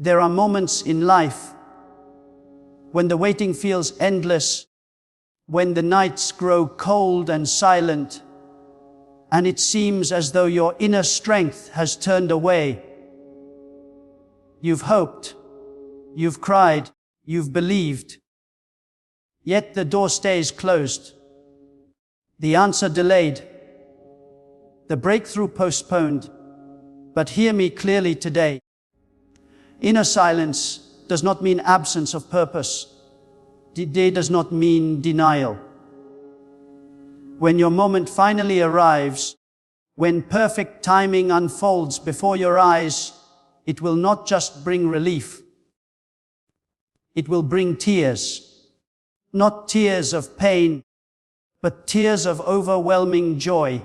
There are moments in life when the waiting feels endless, when the nights grow cold and silent, and it seems as though your inner strength has turned away. You've hoped, you've cried, you've believed, yet the door stays closed, the answer delayed, the breakthrough postponed. But hear me clearly today. Inner silence does not mean absence of purpose. Delay does not mean denial. When your moment finally arrives, when perfect timing unfolds before your eyes, it will not just bring relief. It will bring tears. Not tears of pain, but tears of overwhelming joy.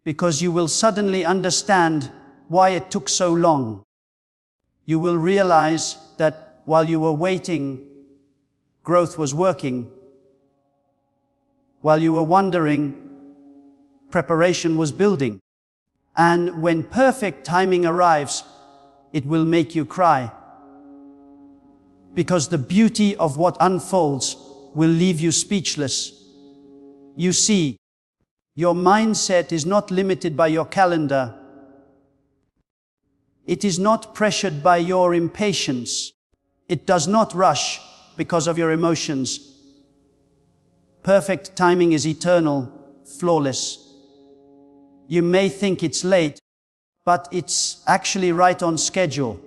Because you will suddenly understand why it took so long. You will realize that while you were waiting, growth was working. While you were wondering, preparation was building. And when perfect timing arrives, it will make you cry. Because the beauty of what unfolds will leave you speechless. You see, your mindset is not limited by your calendar. It is not pressured by your impatience. It does not rush because of your emotions. Perfect timing is eternal, flawless. You may think it's late, but it's actually right on schedule.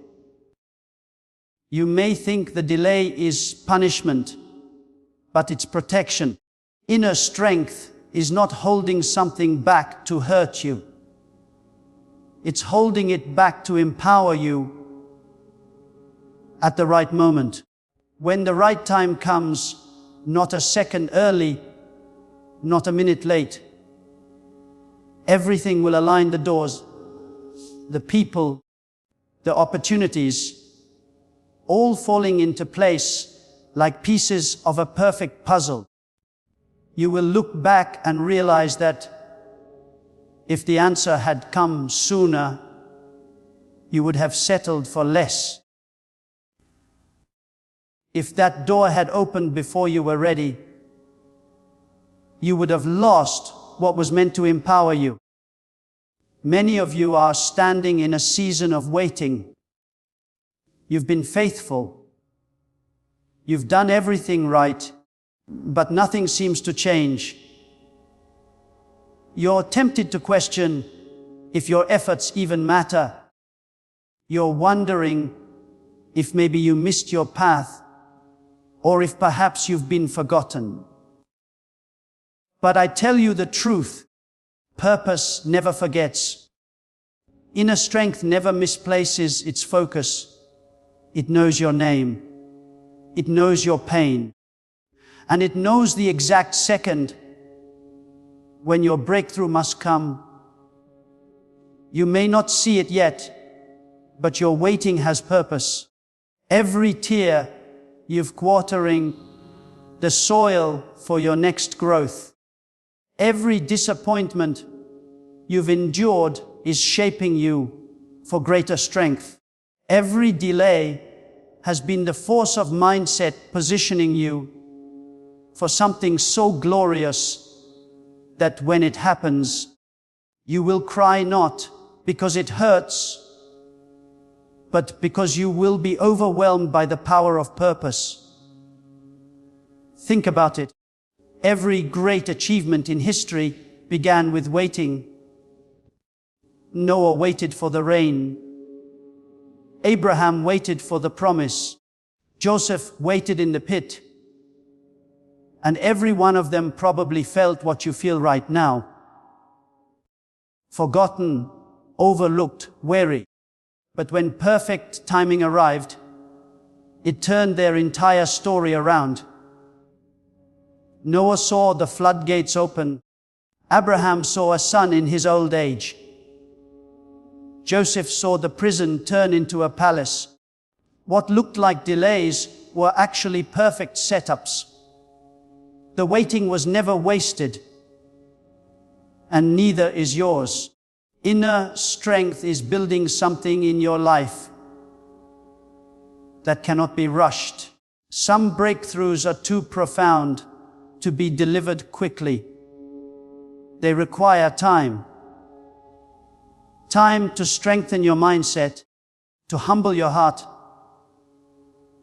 You may think the delay is punishment, but it's protection. Inner strength is not holding something back to hurt you. It's holding it back to empower you at the right moment. When the right time comes, not a second early, not a minute late, everything will align: the doors, the people, the opportunities, all falling into place like pieces of a perfect puzzle. You will look back and realize that if the answer had come sooner, you would have settled for less. If that door had opened before you were ready, you would have lost what was meant to empower you. Many of you are standing in a season of waiting. You've been faithful. You've done everything right, but nothing seems to change. You're tempted to question if your efforts even matter. You're wondering if maybe you missed your path, or if perhaps you've been forgotten. But I tell you the truth, purpose never forgets. Inner strength never misplaces its focus. It knows your name. It knows your pain. And it knows the exact second when your breakthrough must come. You may not see it yet, but your waiting has purpose. Every tear you've watering the soil for your next growth. Every disappointment you've endured is shaping you for greater strength. Every delay has been the force of mindset positioning you for something so glorious that when it happens, you will cry not because it hurts, but because you will be overwhelmed by the power of purpose. Think about it. Every great achievement in history began with waiting. Noah waited for the rain. Abraham waited for the promise. Joseph waited in the pit. And every one of them probably felt what you feel right now. Forgotten, overlooked, weary. But when perfect timing arrived, it turned their entire story around. Noah saw the floodgates open. Abraham saw a son in his old age. Joseph saw the prison turn into a palace. What looked like delays were actually perfect setups. The waiting was never wasted, and neither is yours. Inner strength is building something in your life that cannot be rushed. Some breakthroughs are too profound to be delivered quickly. They require time. Time to strengthen your mindset, to humble your heart,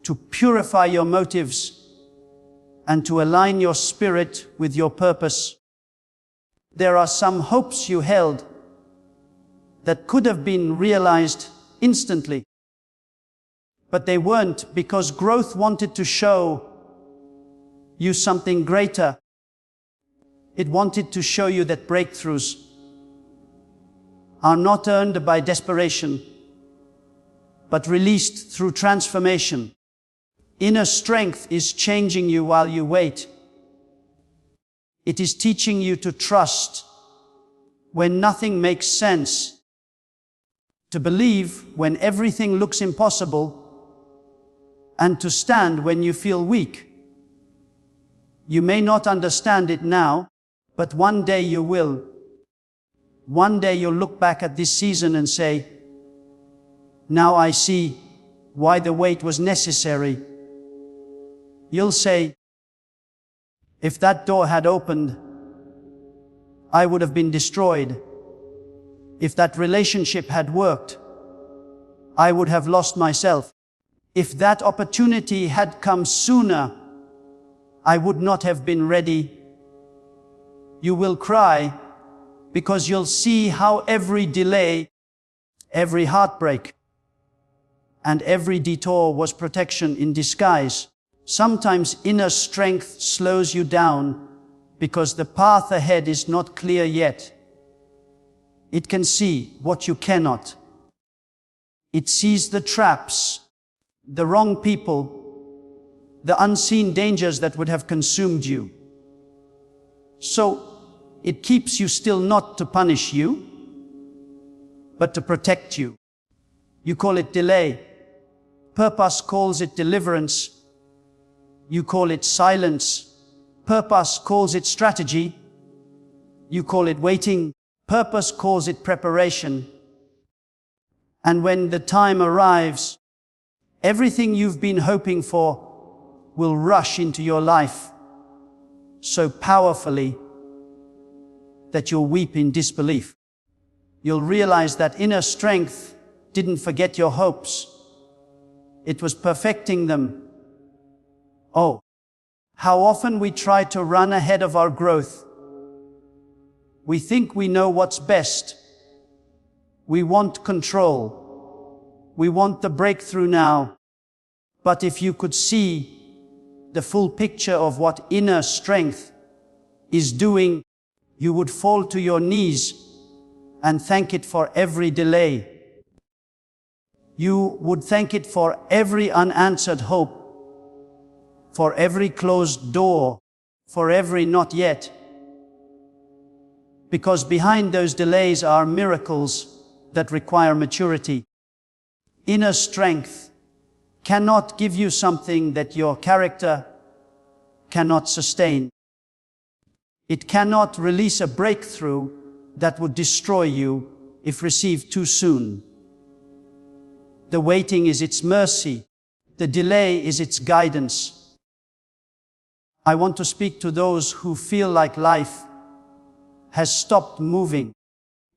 to purify your motives, and to align your spirit with your purpose. There are some hopes you held that could have been realized instantly, but they weren't because growth wanted to show you something greater. It wanted to show you that breakthroughs are not earned by desperation, but released through transformation. Inner strength is changing you while you wait. It is teaching you to trust when nothing makes sense, to believe when everything looks impossible, and to stand when you feel weak. You may not understand it now, but one day you will. One day you'll look back at this season and say, "Now I see why the wait was necessary." You'll say, "If that door had opened, I would have been destroyed. If that relationship had worked, I would have lost myself. If that opportunity had come sooner, I would not have been ready." You will cry because you'll see how every delay, every heartbreak, and every detour was protection in disguise. Sometimes inner strength slows you down because the path ahead is not clear yet. It can see what you cannot. It sees the traps, the wrong people, the unseen dangers that would have consumed you. So it keeps you still, not to punish you, but to protect you. You call it delay. Purpose calls it deliverance. You call it silence. Purpose calls it strategy. You call it waiting. Purpose calls it preparation. And when the time arrives, everything you've been hoping for will rush into your life so powerfully that you'll weep in disbelief. You'll realize that inner strength didn't forget your hopes. It was perfecting them. Oh, how often we try to run ahead of our growth. We think we know what's best. We want control. We want the breakthrough now. But if you could see the full picture of what inner strength is doing, you would fall to your knees and thank it for every delay. You would thank it for every unanswered hope, for every closed door, for every not yet. Because behind those delays are miracles that require maturity. Inner strength cannot give you something that your character cannot sustain. It cannot release a breakthrough that would destroy you if received too soon. The waiting is its mercy. The delay is its guidance. I want to speak to those who feel like life has stopped moving.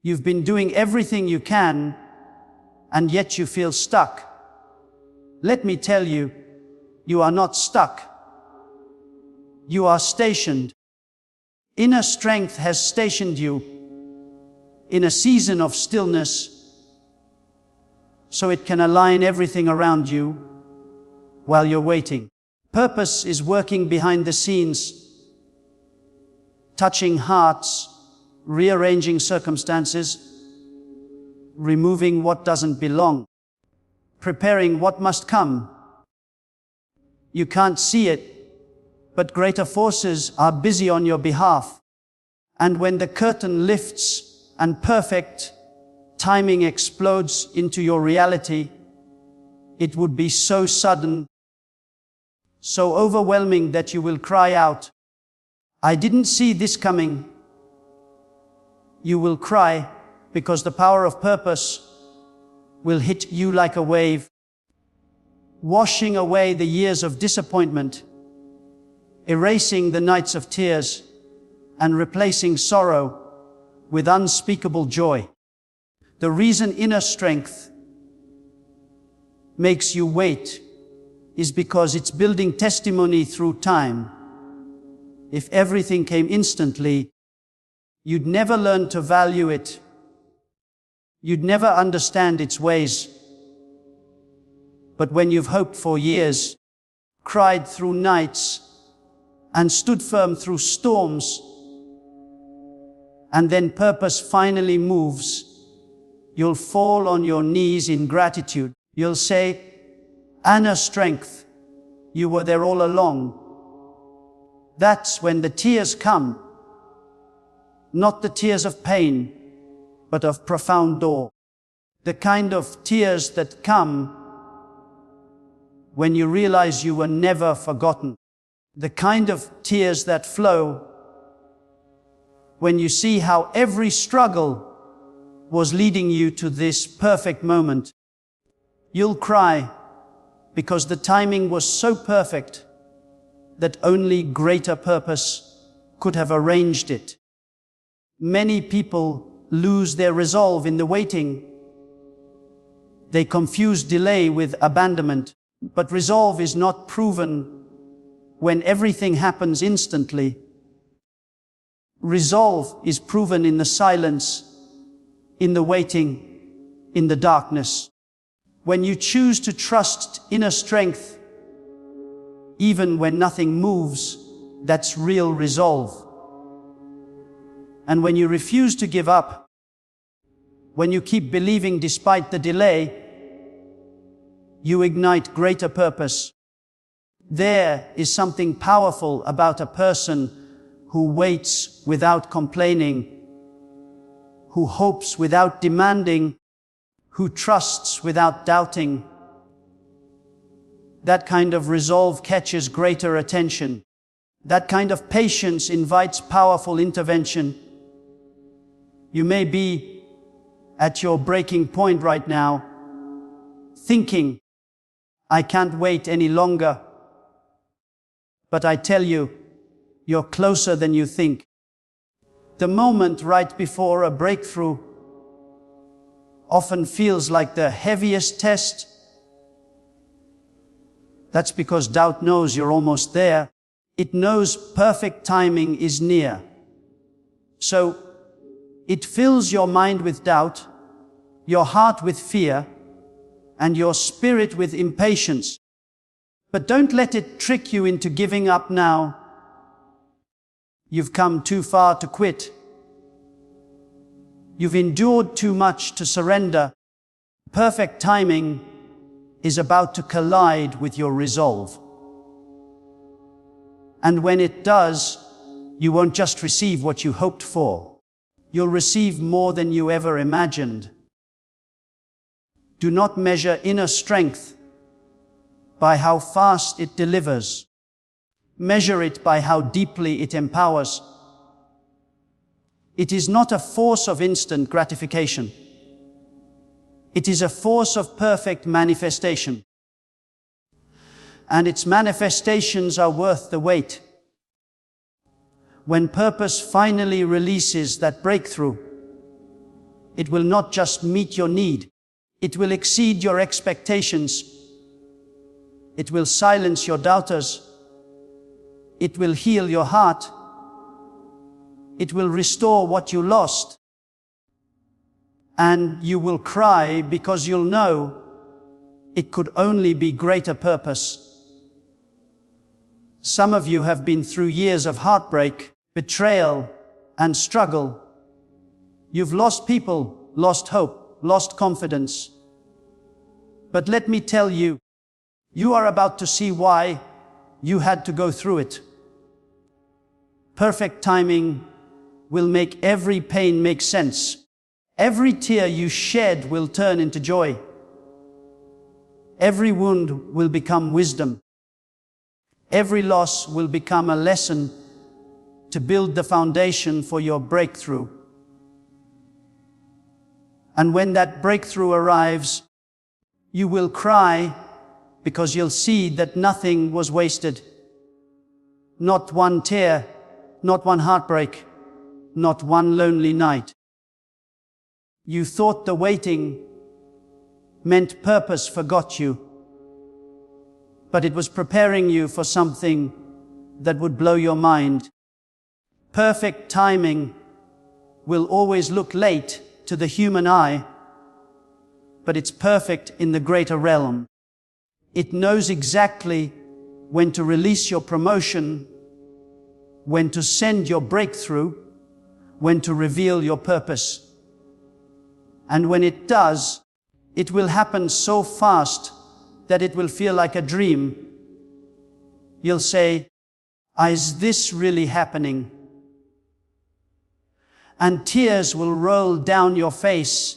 You've been doing everything you can, and yet you feel stuck. Let me tell you, you are not stuck. You are stationed. Inner strength has stationed you in a season of stillness so it can align everything around you while you're waiting. Purpose is working behind the scenes, touching hearts, rearranging circumstances, removing what doesn't belong, preparing what must come. You can't see it, but greater forces are busy on your behalf. And when the curtain lifts and perfect timing explodes into your reality, it would be so sudden, so overwhelming that you will cry out, "I didn't see this coming." You will cry because the power of purpose will hit you like a wave. washing away the years of disappointment, erasing the nights of tears, and replacing sorrow with unspeakable joy. The reason inner strength makes you wait is because it's building testimony through time. If everything came instantly, you'd never learn to value it. You'd never understand its ways. But when you've hoped for years, cried through nights, and stood firm through storms, and then purpose finally moves, you'll fall on your knees in gratitude. You'll say, "Inner strength, you were there all along." That's when the tears come, not the tears of pain, but of profound awe. The kind of tears that come when you realize you were never forgotten. The kind of tears that flow when you see how every struggle was leading you to this perfect moment. You'll cry because the timing was so perfect that only greater purpose could have arranged it. Many people lose their resolve in the waiting. They confuse delay with abandonment, but resolve is not proven when everything happens instantly. Resolve is proven in the silence, in the waiting, in the darkness. When you choose to trust inner strength, even when nothing moves, that's real resolve. And when you refuse to give up, when you keep believing despite the delay, you ignite greater purpose. There is something powerful about a person who waits without complaining, who hopes without demanding, who trusts without doubting. That kind of resolve catches greater attention. That kind of patience invites powerful intervention. You may be at your breaking point right now, thinking, "I can't wait any longer." But I tell you, you're closer than you think. The moment right before a breakthrough often feels like the heaviest test. That's because doubt knows you're almost there. It knows perfect timing is near. So it fills your mind with doubt, your heart with fear, and your spirit with impatience. But don't let it trick you into giving up now. You've come too far to quit. You've endured too much to surrender. Perfect timing is about to collide with your resolve. And when it does, you won't just receive what you hoped for. You'll receive more than you ever imagined. Do not measure inner strength by how fast it delivers. Measure it by how deeply it empowers. It is not a force of instant gratification. It is a force of perfect manifestation. And its manifestations are worth the wait. When purpose finally releases that breakthrough, it will not just meet your need, it will exceed your expectations. It will silence your doubters. It will heal your heart. It will restore what you lost. And you will cry because you'll know it could only be greater purpose. Some of you have been through years of heartbreak, betrayal, and struggle. You've lost people, lost hope, lost confidence. But let me tell you, you are about to see why you had to go through it. Perfect timing will make every pain make sense. Every tear you shed will turn into joy. Every wound will become wisdom. Every loss will become a lesson to build the foundation for your breakthrough. And when that breakthrough arrives, you will cry because you'll see that nothing was wasted. Not one tear, not one heartbreak, not one lonely night. You thought the waiting meant purpose forgot you, but it was preparing you for something that would blow your mind. Perfect timing will always look late to the human eye, but it's perfect in the greater realm. It knows exactly when to release your promotion, when to send your breakthrough, when to reveal your purpose. And when it does, it will happen so fast that it will feel like a dream. You'll say, "Is this really happening?" And tears will roll down your face,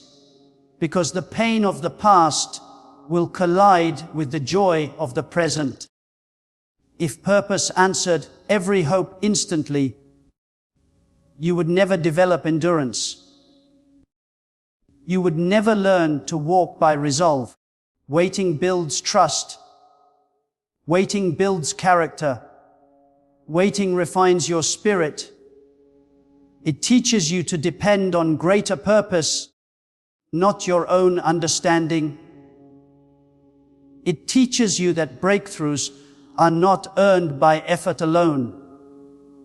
because the pain of the past will collide with the joy of the present. If purpose answered every hope instantly, you would never develop endurance. You would never learn to walk by resolve. Waiting builds trust. Waiting builds character. Waiting refines your spirit. It teaches you to depend on greater purpose, not your own understanding. It teaches you that breakthroughs are not earned by effort alone,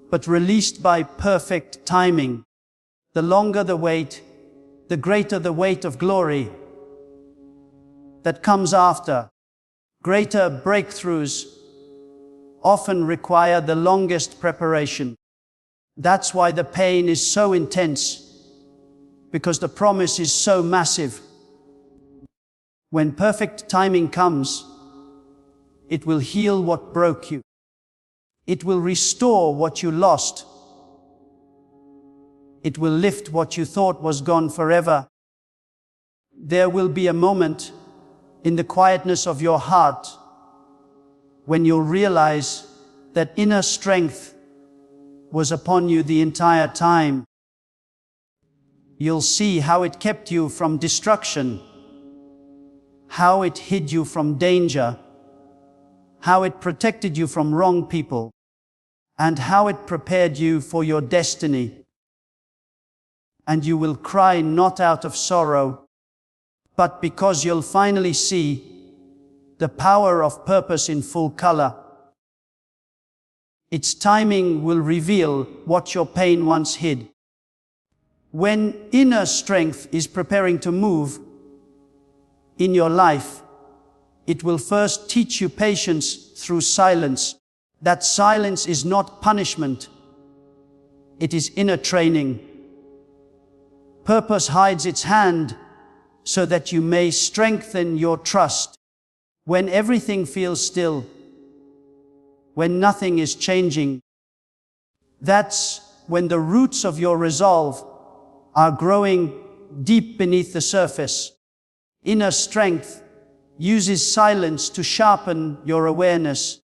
but released by perfect timing. The longer the wait, the greater the weight of glory that comes after. Greater breakthroughs often require the longest preparation. That's why the pain is so intense, because the promise is so massive. When perfect timing comes, it will heal what broke you. It will restore what you lost. It will lift what you thought was gone forever. There will be a moment in the quietness of your heart when you'll realize that inner strength was upon you the entire time. You'll see how it kept you from destruction, how it hid you from danger, how it protected you from wrong people, and how it prepared you for your destiny. And you will cry not out of sorrow, but because you'll finally see the power of purpose in full color. Its timing will reveal what your pain once hid. When inner strength is preparing to move in your life, it will first teach you patience through silence. That silence is not punishment. It is inner training. Purpose hides its hand so that you may strengthen your trust. When everything feels still, when nothing is changing, that's when the roots of your resolve are growing deep beneath the surface. Inner strength uses silence to sharpen your awareness.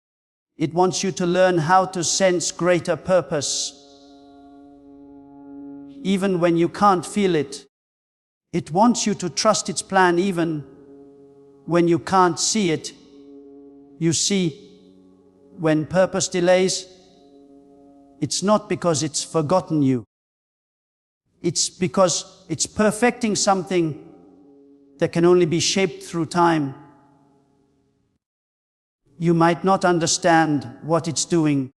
It wants you to learn how to sense greater purpose. Even when you can't feel it. It wants you to trust its plan even when you can't see it. You see, when purpose delays, it's not because it's forgotten you. It's because it's perfecting something that can only be shaped through time. You might not understand what it's doing,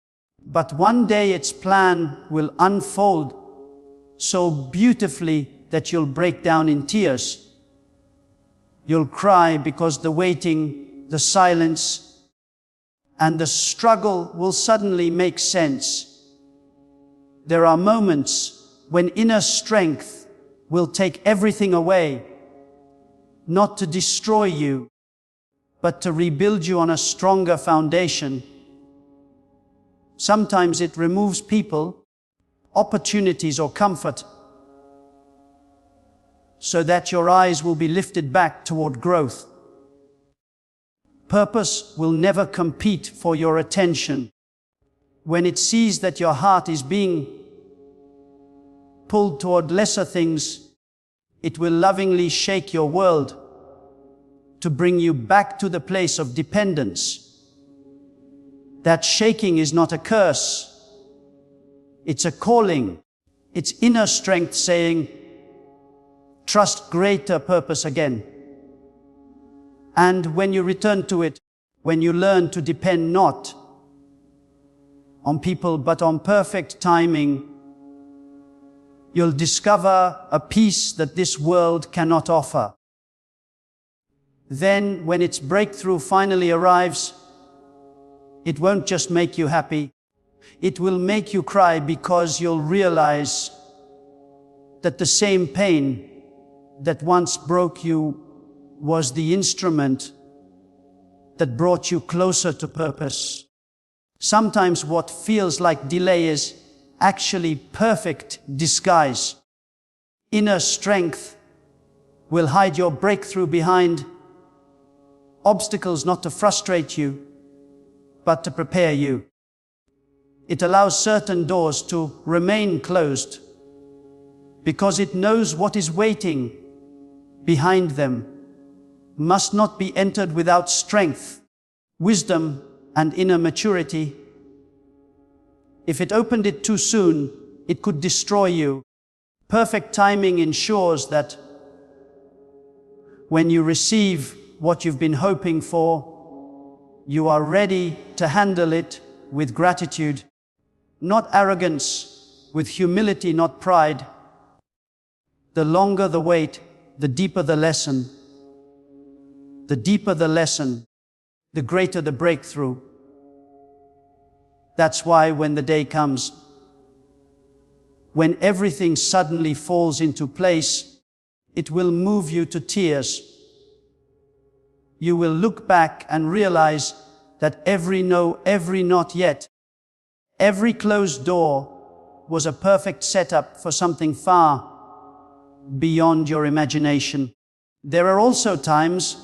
but one day its plan will unfold so beautifully that you'll break down in tears. You'll cry because the waiting, the silence, and the struggle will suddenly make sense. There are moments when inner strength will take everything away, not to destroy you, but to rebuild you on a stronger foundation. Sometimes it removes people, opportunities, or comfort, so that your eyes will be lifted back toward growth. Purpose will never compete for your attention. When it sees that your heart is being pulled toward lesser things, it will lovingly shake your world. to bring you back to the place of dependence. That shaking is not a curse. It's a calling. It's inner strength saying, trust greater purpose again. And when you return to it, when you learn to depend not on people but on perfect timing, you'll discover a peace that this world cannot offer. Then, when its breakthrough finally arrives, it won't just make you happy, it will make you cry, because you'll realize that the same pain that once broke you was the instrument that brought you closer to purpose. Sometimes what feels like delay is actually perfect disguise. Inner strength will hide your breakthrough behind obstacles, not to frustrate you, but to prepare you. It allows certain doors to remain closed because it knows what is waiting behind them must not be entered without strength, wisdom, and inner maturity. If it opened it too soon, it could destroy you. Perfect timing ensures that when you receive what you've been hoping for, you are ready to handle it with gratitude, not arrogance, with humility, not pride. The longer the wait, the deeper the lesson. The deeper the lesson, the greater the breakthrough. That's why when the day comes, when everything suddenly falls into place, it will move you to tears. You will look back and realize that every no, every not yet, every closed door was a perfect setup for something far beyond your imagination. There are also times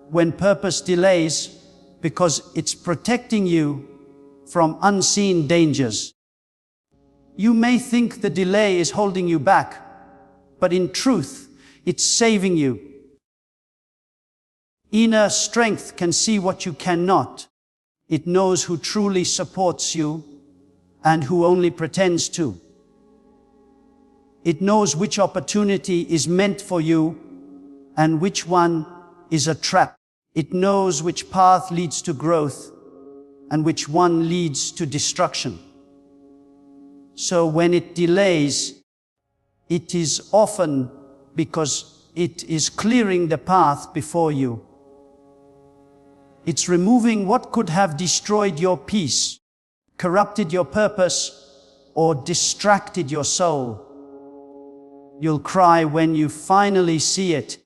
when purpose delays because it's protecting you from unseen dangers. You may think the delay is holding you back, but in truth, it's saving you. Inner strength can see what you cannot. It knows who truly supports you and who only pretends to. It knows which opportunity is meant for you and which one is a trap. It knows which path leads to growth and which one leads to destruction. So when it delays, it is often because it is clearing the path before you. It's removing what could have destroyed your peace, corrupted your purpose, or distracted your soul. You'll cry when you finally see it.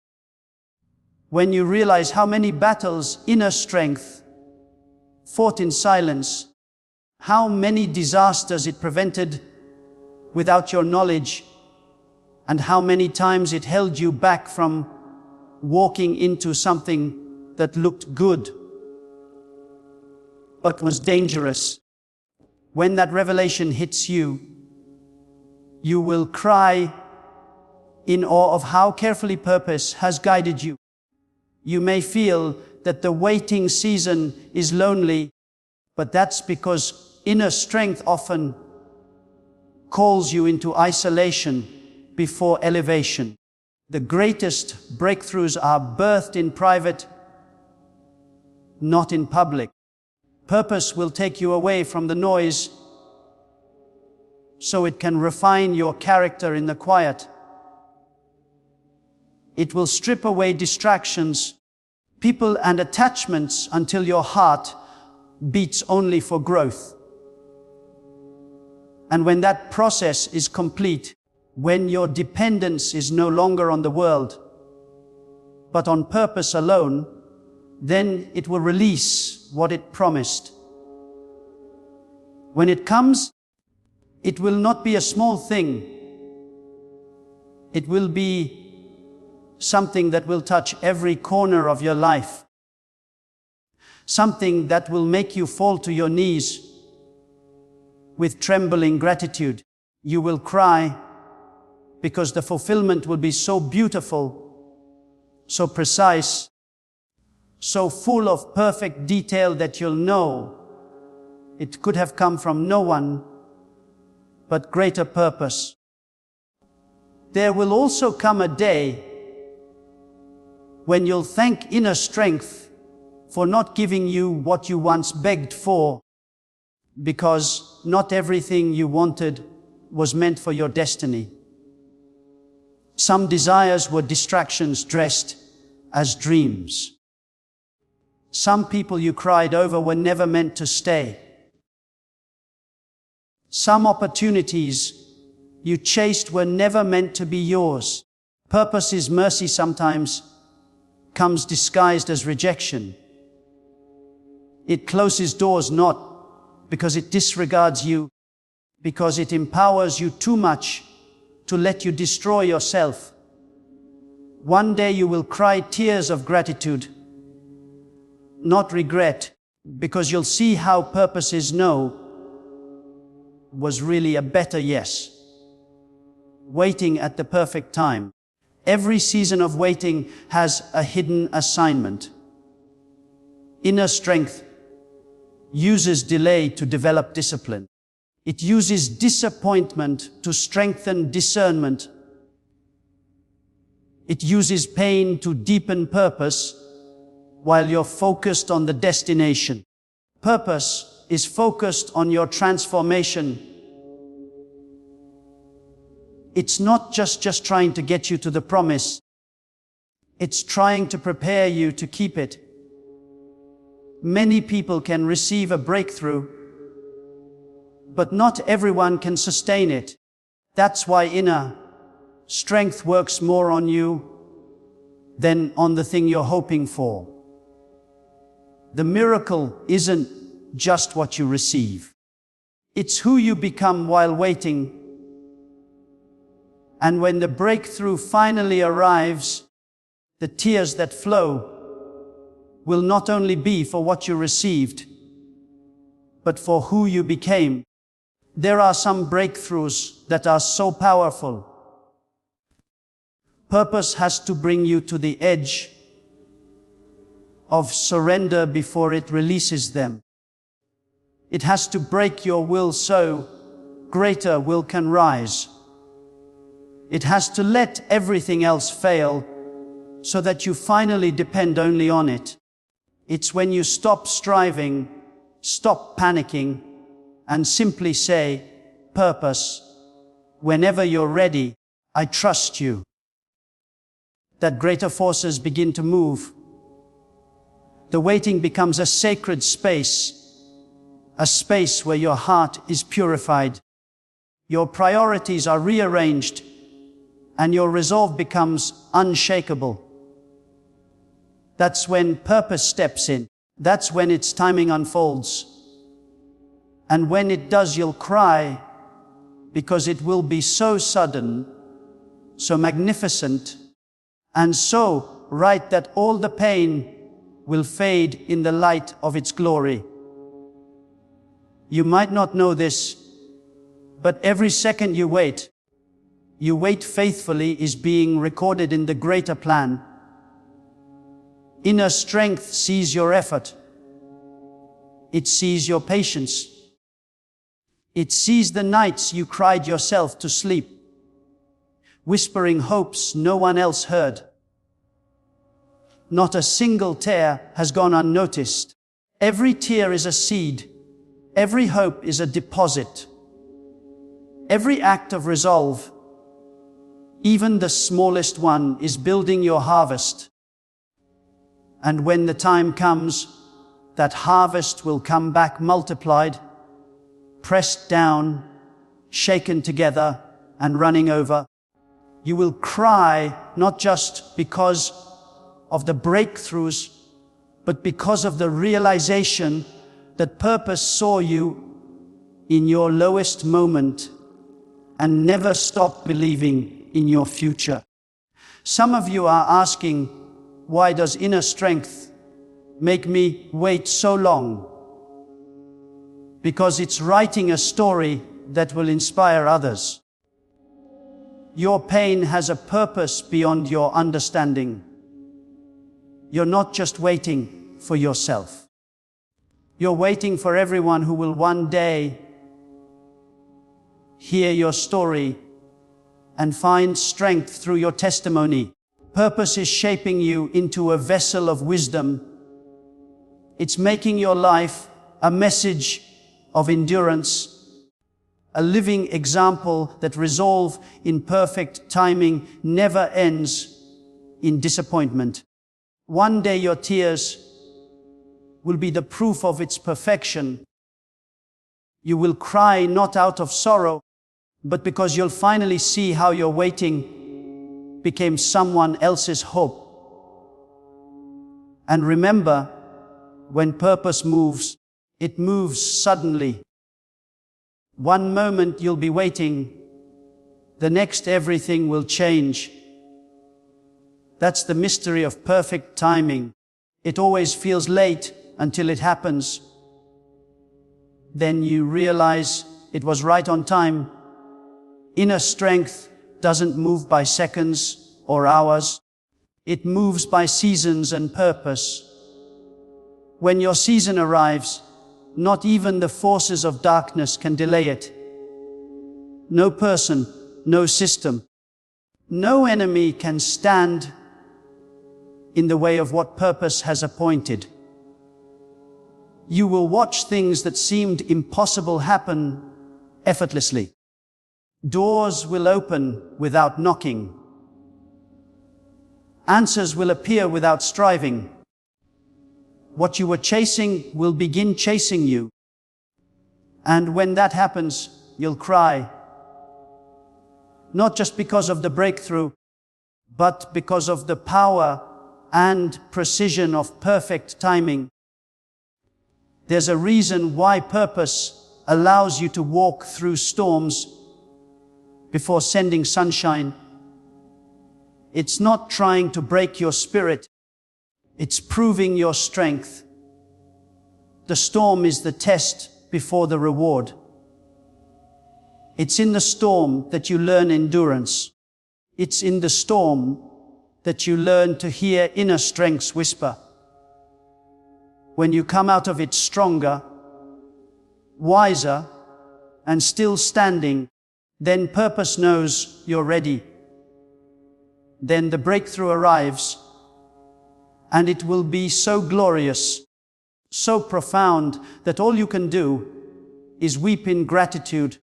When you realize how many battles inner strength fought in silence, how many disasters it prevented without your knowledge, and how many times it held you back from walking into something that looked good but was dangerous. When that revelation hits you, you will cry in awe of how carefully purpose has guided you. You may feel that the waiting season is lonely, but that's because inner strength often calls you into isolation before elevation. The greatest breakthroughs are birthed in private, not in public. Purpose will take you away from the noise so it can refine your character in the quiet. It will strip away distractions, people and attachments until your heart beats only for growth. And when that process is complete, when your dependence is no longer on the world, but on purpose alone, then it will release what it promised. When it comes, it will not be a small thing. It will be something that will touch every corner of your life. Something that will make you fall to your knees with trembling gratitude. You will cry because the fulfillment will be so beautiful, so precise, so full of perfect detail that you'll know it could have come from no one but greater purpose. There will also come a day when you'll thank inner strength for not giving you what you once begged for, because not everything you wanted was meant for your destiny. Some desires were distractions dressed as dreams. Some people you cried over were never meant to stay. Some opportunities you chased were never meant to be yours. Purpose's mercy sometimes comes disguised as rejection. It closes doors not because it disregards you, because it empowers you too much to let you destroy yourself. One day you will cry tears of gratitude, not regret, because you'll see how purpose's no was really a better yes, waiting at the perfect time. Every season of waiting has a hidden assignment. Inner strength uses delay to develop discipline. It uses disappointment to strengthen discernment. It uses pain to deepen purpose while you're focused on the destination. Purpose is focused on your transformation. It's not just trying to get you to the promise. It's trying to prepare you to keep it. Many people can receive a breakthrough, but not everyone can sustain it. That's why inner strength works more on you than on the thing you're hoping for. The miracle isn't just what you receive. It's who you become while waiting. And when the breakthrough finally arrives, the tears that flow will not only be for what you received, but for who you became. There are some breakthroughs that are so powerful. Purpose has to bring you to the edge of surrender before it releases them. It has to break your will so greater will can rise. It has to let everything else fail so that you finally depend only on it. It's when you stop striving, stop panicking, and simply say, "Purpose, whenever you're ready, I trust you," that greater forces begin to move. The waiting becomes a sacred space, a space where your heart is purified, your priorities are rearranged, and your resolve becomes unshakable. That's when purpose steps in. That's when its timing unfolds. And when it does, you'll cry, because it will be so sudden, so magnificent, and so right that all the pain will fade in the light of its glory. You might not know this, but every second you wait faithfully is being recorded in the greater plan. Inner strength sees your effort. It sees your patience. It sees the nights you cried yourself to sleep, whispering hopes no one else heard. Not a single tear has gone unnoticed. Every tear is a seed. Every hope is a deposit. Every act of resolve, even the smallest one, is building your harvest. And when the time comes, that harvest will come back multiplied, pressed down, shaken together, and running over. You will cry not just because of the breakthroughs, but because of the realization that purpose saw you in your lowest moment and never stopped believing in your future. Some of you are asking, why does inner strength make me wait so long? Because it's writing a story that will inspire others. Your pain has a purpose beyond your understanding. You're not just waiting. for yourself. You're waiting for everyone who will one day hear your story and find strength through your testimony. Purpose is shaping you into a vessel of wisdom. It's making your life a message of endurance, a living example that resolve in perfect timing never ends in disappointment. One day your tears will be the proof of its perfection. You will cry not out of sorrow, but because you'll finally see how your waiting became someone else's hope. And remember, when purpose moves, it moves suddenly. One moment you'll be waiting, the next everything will change. That's the mystery of perfect timing. It always feels late until it happens. Then you realize it was right on time. Inner strength doesn't move by seconds or hours. It moves by seasons and purpose. When your season arrives, not even the forces of darkness can delay it. No person, no system, no enemy can stand in the way of what purpose has appointed. You will watch things that seemed impossible happen effortlessly. Doors will open without knocking. Answers will appear without striving. What you were chasing will begin chasing you. And when that happens, you'll cry. Not just because of the breakthrough, but because of the power and precision of perfect timing. There's a reason why purpose allows you to walk through storms before sending sunshine. It's not trying to break your spirit. It's proving your strength. The storm is the test before the reward. It's in the storm that you learn endurance. It's in the storm that you learn to hear inner strength's whisper. When you come out of it stronger, wiser, and still standing, then purpose knows you're ready. Then the breakthrough arrives, and it will be so glorious, so profound, that all you can do is weep in gratitude.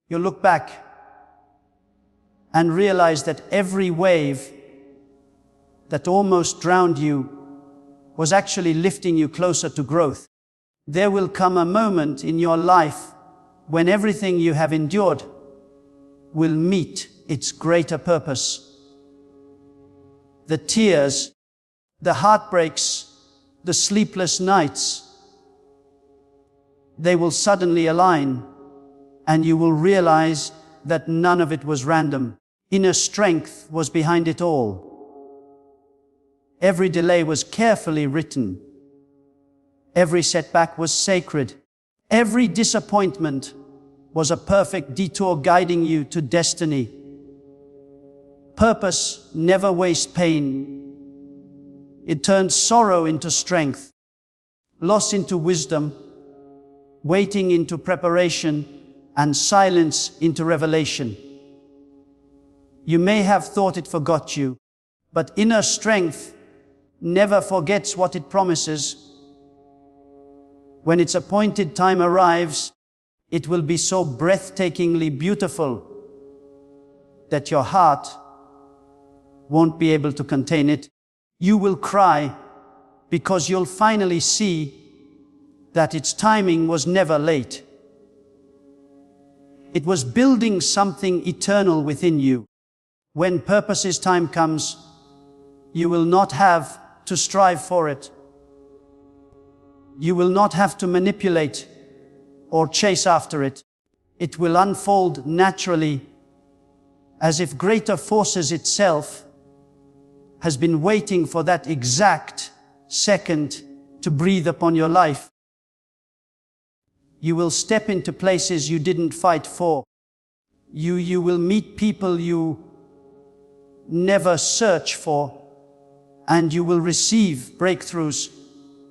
You'll look back and realize that every wave that almost drowned you was actually lifting you closer to growth. There will come a moment in your life when everything you have endured will meet its greater purpose. The tears, the heartbreaks, the sleepless nights, they will suddenly align, and you will realize that none of it was random. Inner strength was behind it all. Every delay was carefully written. Every setback was sacred. Every disappointment was a perfect detour guiding you to destiny. Purpose never wastes pain. It turns sorrow into strength, loss into wisdom, waiting into preparation, and silence into revelation. You may have thought it forgot you, but inner strength never forgets what it promises. When its appointed time arrives, it will be so breathtakingly beautiful that your heart won't be able to contain it. You will cry because you'll finally see that its timing was never late. It was building something eternal within you. When purpose's time comes, you will not have to strive for it. You will not have to manipulate or chase after it. It will unfold naturally, as if greater forces itself has been waiting for that exact second to breathe upon your life. You will step into places you didn't fight for. You will meet people you never search for, and you will receive breakthroughs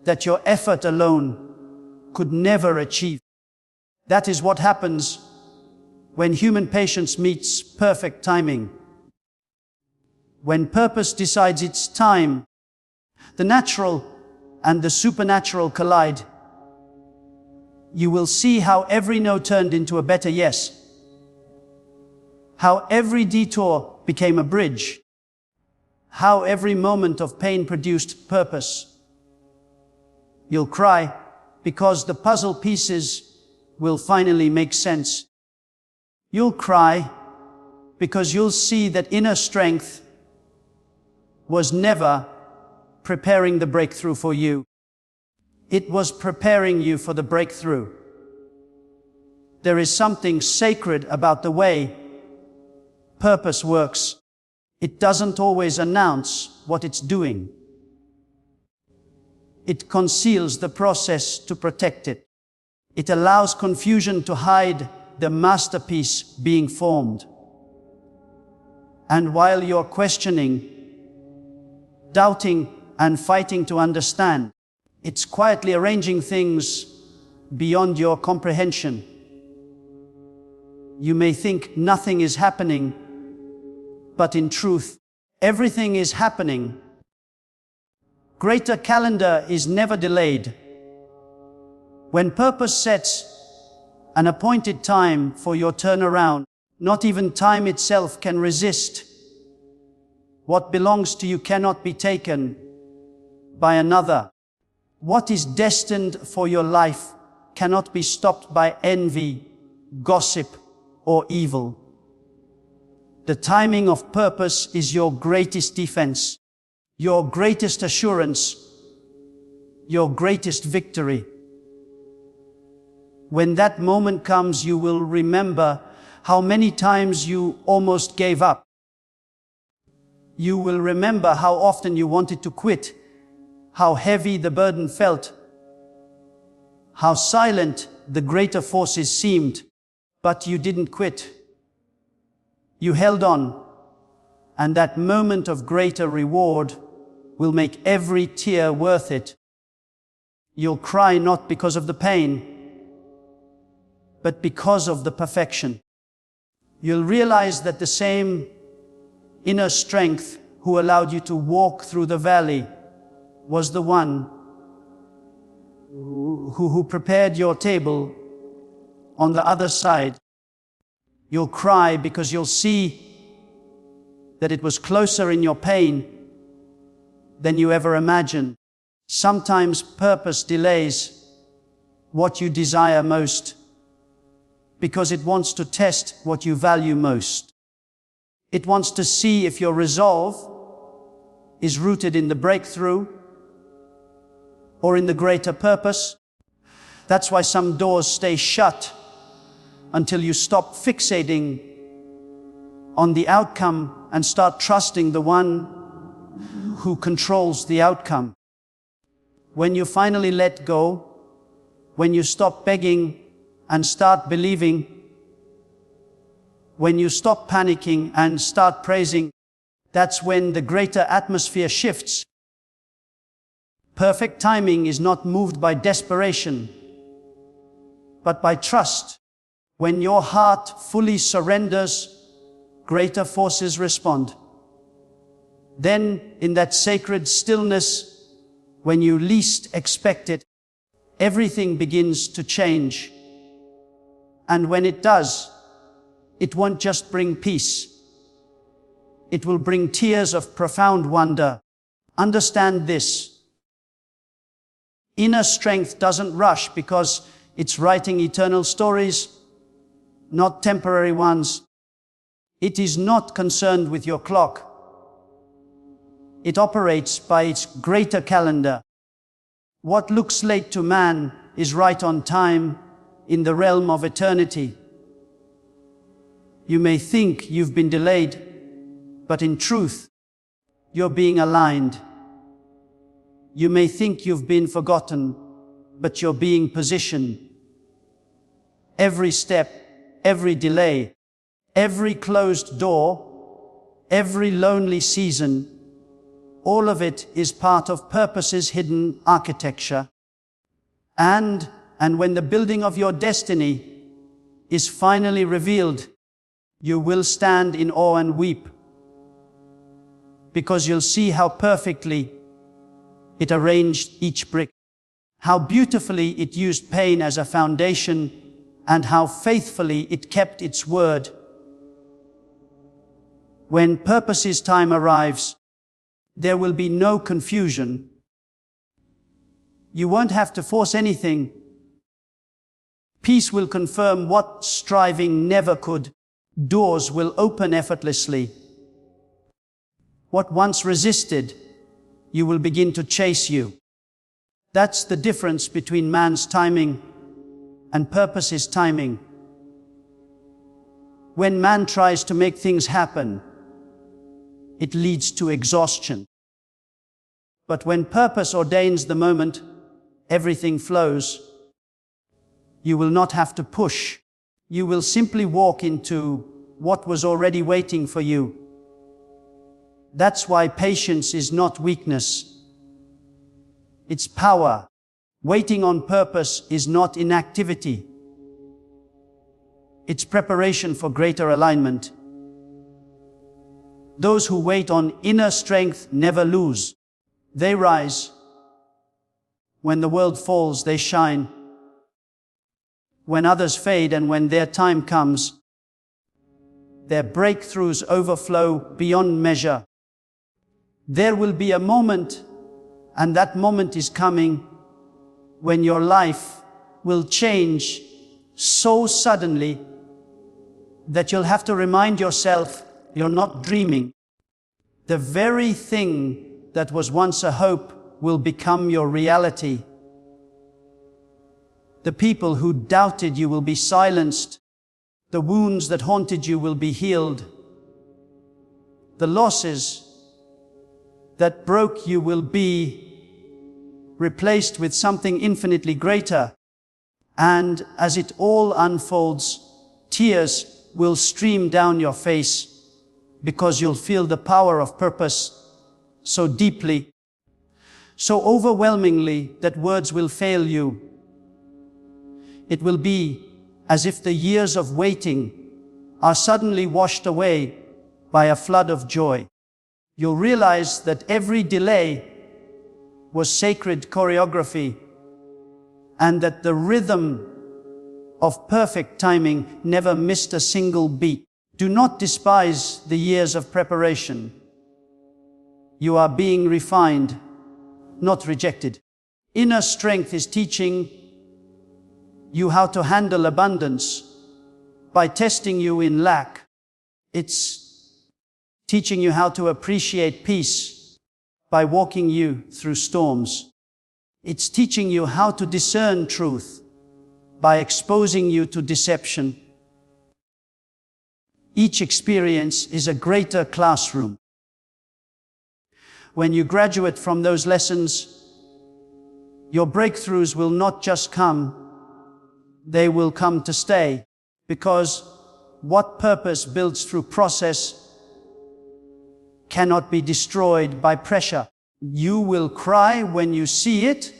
that your effort alone could never achieve. That is what happens when human patience meets perfect timing. When purpose decides it's time, the natural and the supernatural collide. You will see how every no turned into a better yes. How every detour became a bridge. How every moment of pain produced purpose. You'll cry because the puzzle pieces will finally make sense. You'll cry because you'll see that inner strength was never preparing the breakthrough for you. It was preparing you for the breakthrough. There is something sacred about the way purpose works. It doesn't always announce what it's doing. It conceals the process to protect it. It allows confusion to hide the masterpiece being formed. And while you're questioning, doubting, and fighting to understand, it's quietly arranging things beyond your comprehension. You may think nothing is happening, but in truth, everything is happening. Greater calendar is never delayed. When purpose sets an appointed time for your turnaround, not even time itself can resist. What belongs to you cannot be taken by another. What is destined for your life cannot be stopped by envy, gossip, or evil. The timing of purpose is your greatest defense, your greatest assurance, your greatest victory. When that moment comes, you will remember how many times you almost gave up. You will remember how often you wanted to quit, how heavy the burden felt, how silent the greater forces seemed, but you didn't quit. You held on, and that moment of greater reward will make every tear worth it. You'll cry not because of the pain, but because of the perfection. You'll realize that the same inner strength who allowed you to walk through the valley was the one who prepared your table on the other side. You'll cry because you'll see that it was closer in your pain than you ever imagined. Sometimes purpose delays what you desire most because it wants to test what you value most. It wants to see if your resolve is rooted in the breakthrough or in the greater purpose. That's why some doors stay shut until you stop fixating on the outcome and start trusting the one who controls the outcome. When you finally let go, when you stop begging and start believing, when you stop panicking and start praising, that's when the greater atmosphere shifts. Perfect timing is not moved by desperation, but by trust. When your heart fully surrenders, greater forces respond. Then, in that sacred stillness, when you least expect it, everything begins to change. And when it does, it won't just bring peace. It will bring tears of profound wonder. Understand this. Inner strength doesn't rush because it's writing eternal stories, not temporary ones. It is not concerned with your clock. It operates by its greater calendar. What looks late to man is right on time in the realm of eternity. You may think you've been delayed, but in truth, you're being aligned. You may think you've been forgotten, but you're being positioned. Every step, every delay, every closed door, every lonely season, All of it is part of purpose's hidden architecture. And when the building of your destiny is finally revealed, you will stand in awe and weep, because you'll see how perfectly it arranged each brick, how beautifully it used pain as a foundation, and how faithfully it kept its word. When purpose's time arrives, there will be no confusion. You won't have to force anything. Peace will confirm what striving never could. Doors will open effortlessly. What once resisted, you will begin to chase you. That's the difference between man's timing and purpose's timing. When man tries to make things happen, it leads to exhaustion. But when purpose ordains the moment, everything flows. You will not have to push. You will simply walk into what was already waiting for you. That's why patience is not weakness. It's power. Waiting on purpose is not inactivity. It's preparation for greater alignment. Those who wait on inner strength never lose. They rise. When the world falls, they shine. When others fade and when their time comes, their breakthroughs overflow beyond measure. There will be a moment, and that moment is coming, when your life will change so suddenly that you'll have to remind yourself you're not dreaming. The very thing that was once a hope will become your reality. The people who doubted you will be silenced. The wounds that haunted you will be healed. The losses that broke you will be replaced with something infinitely greater. And as it all unfolds, tears will stream down your face, because you'll feel the power of purpose so deeply, so overwhelmingly that words will fail you. It will be as if the years of waiting are suddenly washed away by a flood of joy. You'll realize that every delay was sacred choreography, and that the rhythm of perfect timing never missed a single beat. Do not despise the years of preparation. You are being refined, not rejected. Inner strength is teaching you how to handle abundance by testing you in lack. It's teaching you how to appreciate peace by walking you through storms. It's teaching you how to discern truth by exposing you to deception. Each experience is a greater classroom. When you graduate from those lessons, your breakthroughs will not just come, they will come to stay. Because what purpose builds through process cannot be destroyed by pressure. You will cry when you see it,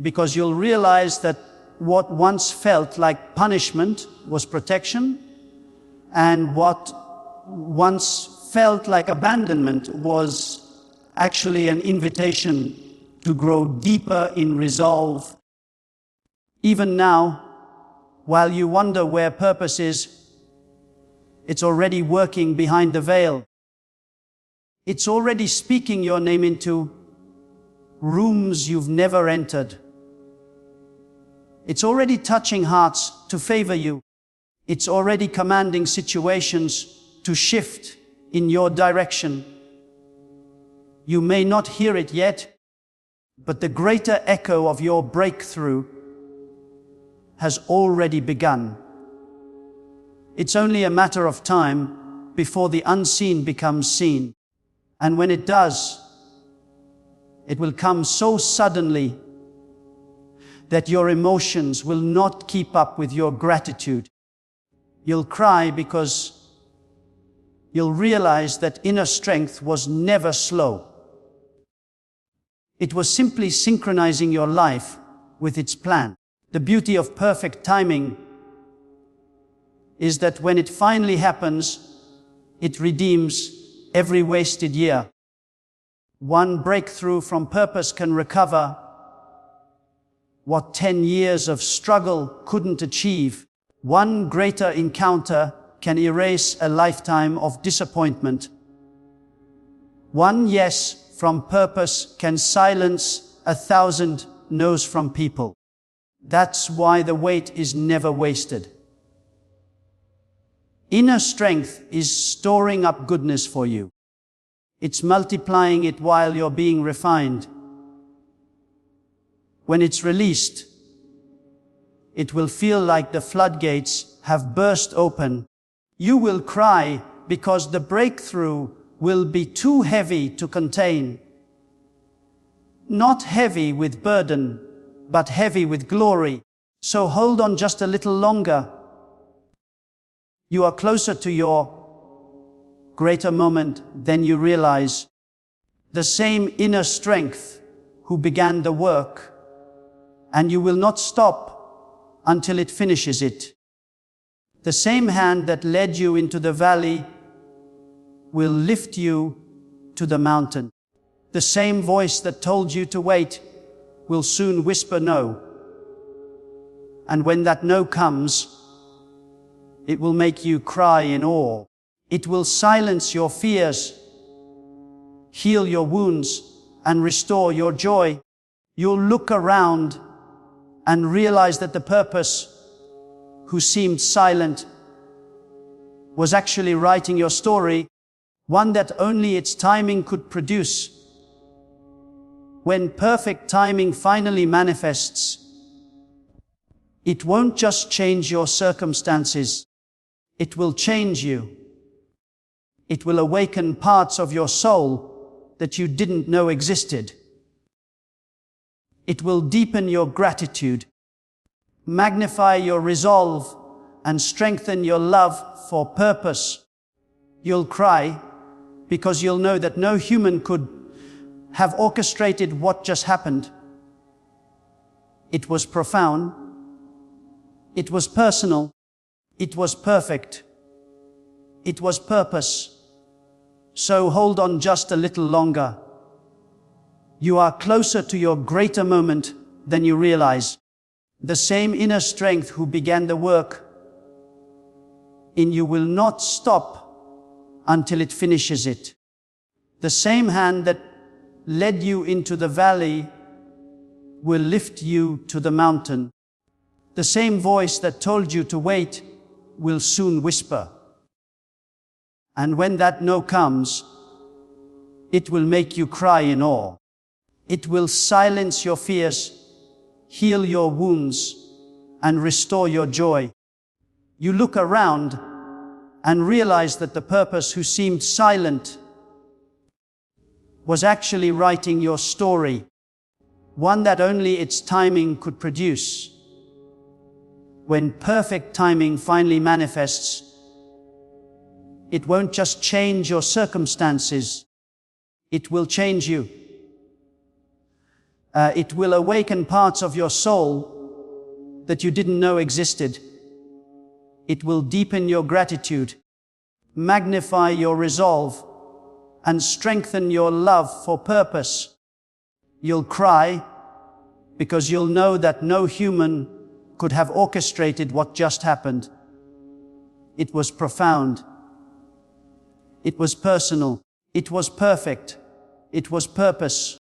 because you'll realize that what once felt like punishment was protection, and what once felt like abandonment was actually an invitation to grow deeper in resolve. Even now, while you wonder where purpose is, it's already working behind the veil. It's already speaking your name into rooms you've never entered. It's already touching hearts to favor you. It's already commanding situations to shift in your direction. You may not hear it yet, but the greater echo of your breakthrough has already begun. It's only a matter of time before the unseen becomes seen. And when it does, it will come so suddenly that your emotions will not keep up with your gratitude. You'll cry because you'll realize that inner strength was never slow. It was simply synchronizing your life with its plan. The beauty of perfect timing is that when it finally happens, it redeems every wasted year. One breakthrough from purpose can recover what 10 years of struggle couldn't achieve. One greater encounter can erase a lifetime of disappointment. One yes from purpose can silence 1,000 no's from people. That's why the wait is never wasted. Inner strength is storing up goodness for you. It's multiplying it while you're being refined. When it's released, it will feel like the floodgates have burst open. You will cry because the breakthrough will be too heavy to contain. Not heavy with burden, but heavy with glory. So hold on just a little longer. You are closer to your greater moment than you realize. The same inner strength who began the work, and you will not stop until it finishes it. The same hand that led you into the valley will lift you to the mountain. The same voice that told you to wait will soon whisper no. And when that no comes, it will make you cry in awe. It will silence your fears, heal your wounds, and restore your joy. You'll look around and realize that the purpose who seemed silent was actually writing your story, one that only its timing could produce. When perfect timing finally manifests, it won't just change your circumstances, it will change you. It will awaken parts of your soul that you didn't know existed. It will deepen your gratitude, magnify your resolve, and strengthen your love for purpose. You'll cry because you'll know that no human could have orchestrated what just happened. It was profound. It was personal. It was perfect. It was purpose. So hold on just a little longer. You are closer to your greater moment than you realize. The same inner strength who began the work in you will not stop until it finishes it. The same hand that led you into the valley will lift you to the mountain. The same voice that told you to wait will soon whisper. And when that no comes, it will make you cry in awe. It will silence your fears, heal your wounds, and restore your joy. You look around and realize that the purpose who seemed silent was actually writing your story, one that only its timing could produce. When perfect timing finally manifests, it won't just change your circumstances, it will change you. It will awaken parts of your soul that you didn't know existed. It will deepen your gratitude, magnify your resolve, and strengthen your love for purpose. You'll cry because you'll know that no human could have orchestrated what just happened. It was profound. It was personal. It was perfect. It was purpose.